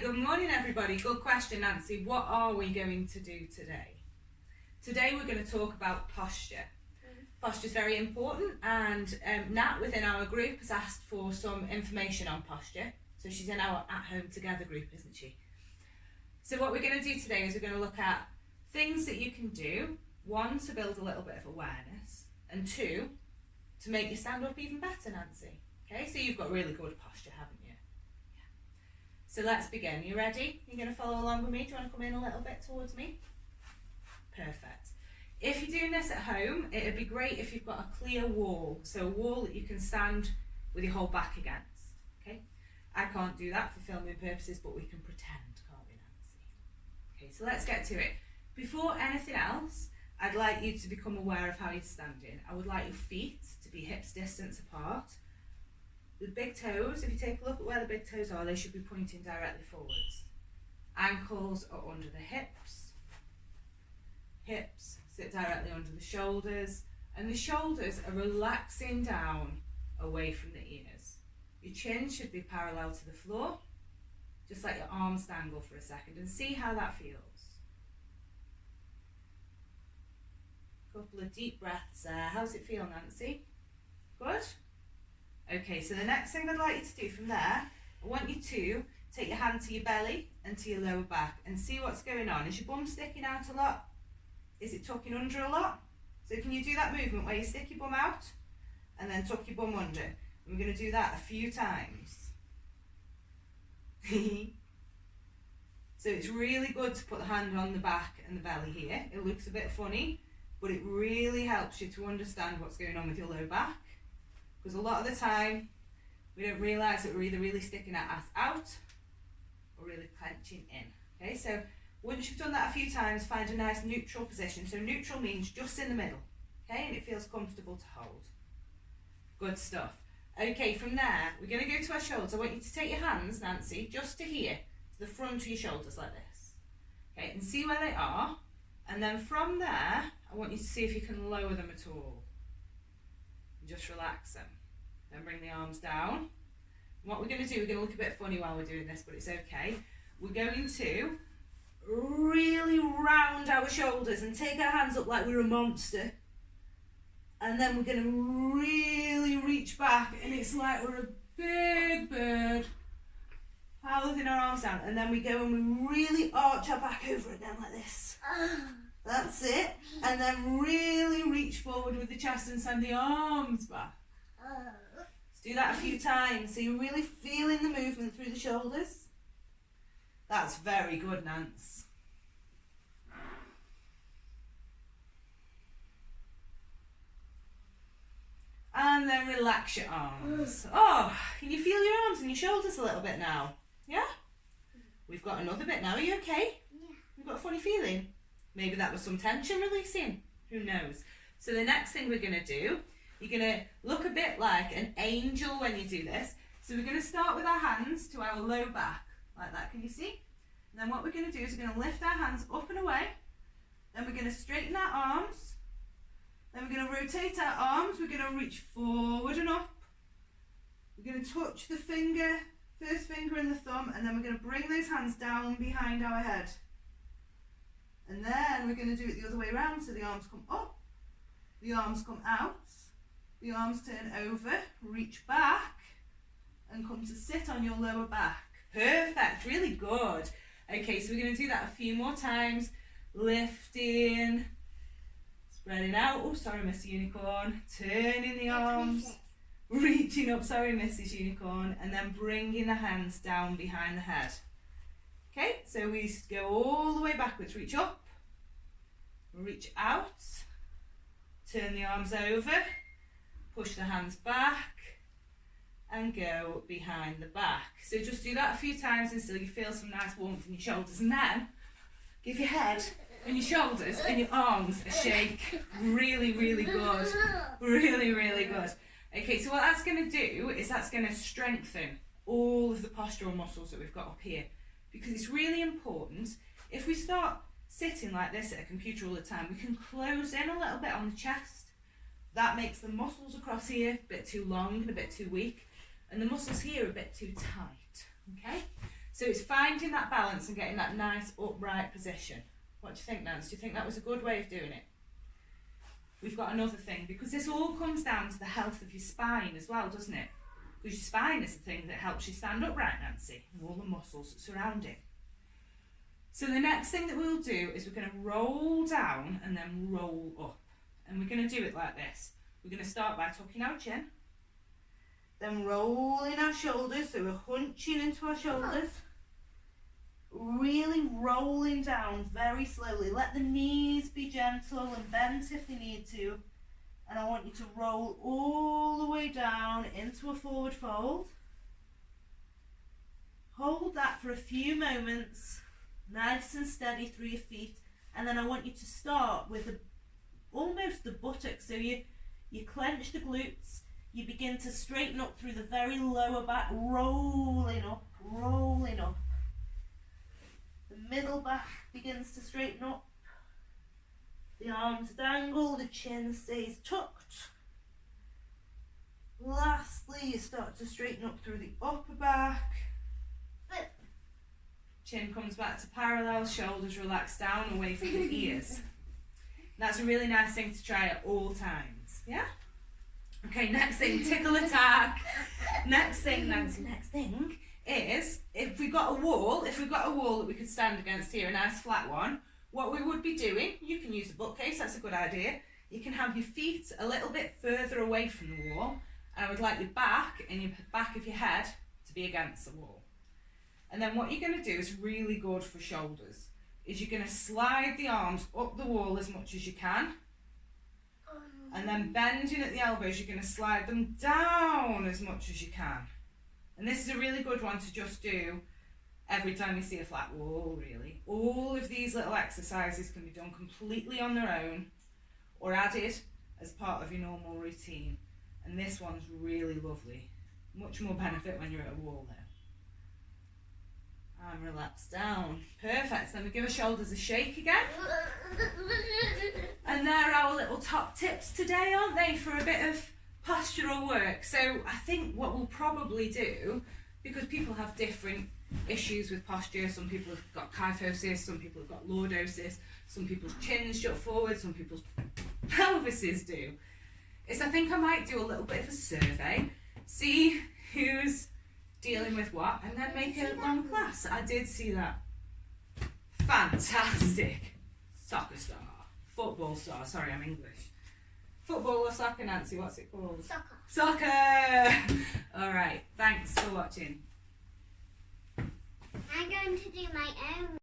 good morning everybody. Good question, Nancy. What are we going to do today? Today we're going to talk about posture. Posture is very important, and Nat within our group has asked for some information on posture. So she's in our At Home Together group, isn't she? So what we're going to do today is we're going to look at things that you can do. One, to build a little bit of awareness, and two, to make you stand up even better, Nancy. Okay, so you've got really good posture, haven't you? Yeah. So let's begin. You ready? You're going to follow along with me? Do you want to come in a little bit towards me? Perfect. If you're doing this at home, it would be great if you've got a clear wall, so a wall that you can stand with your whole back against. Okay, I can't do that for filming purposes, but we can pretend, can't we, Nancy? Okay, so let's get to it. Before anything else, I'd like you to become aware of how you're standing. I would like your feet to be hips distance apart. The big toes, if you take a look at where the big toes are, they should be pointing directly forwards. Ankles are under the hips. Hips sit directly under the shoulders, and the shoulders are relaxing down away from the ears. Your chin should be parallel to the floor. Just let your arms dangle for a second and see how that feels. Couple of deep breaths there. How's it feel, Nancy? Good? Okay, so the next thing I'd like you to do from there, I want you to take your hand to your belly and to your lower back and see what's going on. Is your bum sticking out a lot? Is it tucking under a lot? So can you do that movement where you stick your bum out and then tuck your bum under? And we're going to do that a few times. So it's really good to put the hand on the back and the belly here. It looks a bit funny, but it really helps you to understand what's going on with your low back, because a lot of the time we don't realise that we're either really sticking our ass out or really clenching in. Okay, so once you've done that a few times, find a nice neutral position. So neutral means just in the middle, okay, and it feels comfortable to hold. Good stuff. Okay, from there we're going to go to our shoulders. I want you to take your hands, Nancy, just to here, to the front of your shoulders like this. Okay, and see where they are. And then from there, I want you to see if you can lower them at all. And just relax them. Then bring the arms down. And what we're going to do, we're going to look a bit funny while we're doing this, but it's okay. We're going to really round our shoulders and take our hands up like we're a monster. And then we're going to really reach back, and it's like we're a big bird. Holding our arms down, and then we go and we really arch our back over again like this. That's it. And then really reach forward with the chest and send the arms back. Let's do that a few times so you're really feeling the movement through the shoulders. That's very good, Nance. And then relax your arms. Oh, can you feel your arms and your shoulders a little bit now? Yeah? We've got another bit now. Are you okay? Yeah. You've got a funny feeling? Maybe that was some tension releasing. Who knows? So the next thing we're going to do, you're going to look a bit like an angel when you do this. So we're going to start with our hands to our low back, like that. Can you see? And then what we're going to do is we're going to lift our hands up and away. Then we're going to straighten our arms. Then we're going to rotate our arms. We're going to reach forward and up. We're going to touch the finger, first finger and the thumb, and then we're going to bring those hands down behind our head. And then we're going to do it the other way around, so the arms come up, the arms come out, the arms turn over, reach back, and come to sit on your lower back. Perfect, really good. Okay, so we're going to do that a few more times. Lifting, spreading out, oh sorry Mr. Unicorn, turning the arms, reaching up, sorry Mrs. Unicorn, and then bringing the hands down behind the head. Okay, so we go all the way backwards, reach up, reach out, turn the arms over, push the hands back, and go behind the back. So just do that a few times until you feel some nice warmth in your shoulders, and then give your head and your shoulders and your arms a shake. Really, really good. Really, really good. Okay, so what that's going to do is that's going to strengthen all of the postural muscles that we've got up here. Because it's really important, if we start sitting like this at a computer all the time, we can close in a little bit on the chest. That makes the muscles across here a bit too long and a bit too weak, and the muscles here a bit too tight, okay? So it's finding that balance and getting that nice upright position. What do you think, Nance? Do you think that was a good way of doing it? We've got another thing, because this all comes down to the health of your spine as well, doesn't it? Because your spine is the thing that helps you stand upright, Nancy, and all the muscles that surround it. So the next thing that we'll do is we're going to roll down and then roll up. And we're going to do it like this. We're going to start by tucking our chin, then rolling our shoulders, so we're hunching into our shoulders, really rolling down very slowly. Let the knees be gentle and bent if they need to. And I want you to roll all the way down into a forward fold. Hold that for a few moments, nice and steady through your feet. And then I want you to start with almost the buttocks. So you clench the glutes, you begin to straighten up through the very lower back, rolling up, rolling up. The middle back begins to straighten up. The arms dangle, the chin stays tucked. Lastly, you start to straighten up through the upper back. Chin comes back to parallel, shoulders relax down away from the ears. That's a really nice thing to try at all times, yeah? Okay, next thing, tickle attack. Next thing, Nancy, next thing is, if we've got a wall that we could stand against here, a nice flat one, what we would be doing, you can use a bookcase, that's a good idea. You can have your feet a little bit further away from the wall, and I would like your back and your back of your head to be against the wall. And then what you're going to do is really good for shoulders, is you're going to slide the arms up the wall as much as you can, and then bending at the elbows, you're going to slide them down as much as you can. And this is a really good one to just do every time you see a flat wall, really. All of these little exercises can be done completely on their own or added as part of your normal routine. And this one's really lovely. Much more benefit when you're at a wall now. And relax down. Perfect. Then we give our shoulders a shake again. And they're our little top tips today, aren't they, for a bit of postural work. So I think what we'll probably do, because people have different issues with posture, some people have got kyphosis, some people have got lordosis, some people's chins jut forward, some people's pelvises do, is I think I might do a little bit of a survey, see who's dealing with what, and then make a long class. I did see that. Fantastic. Soccer star. Football star. Sorry, I'm English. Football or soccer, Nancy? What's it called? Soccer. Soccer! Alright, thanks for watching. I'm going to do my own.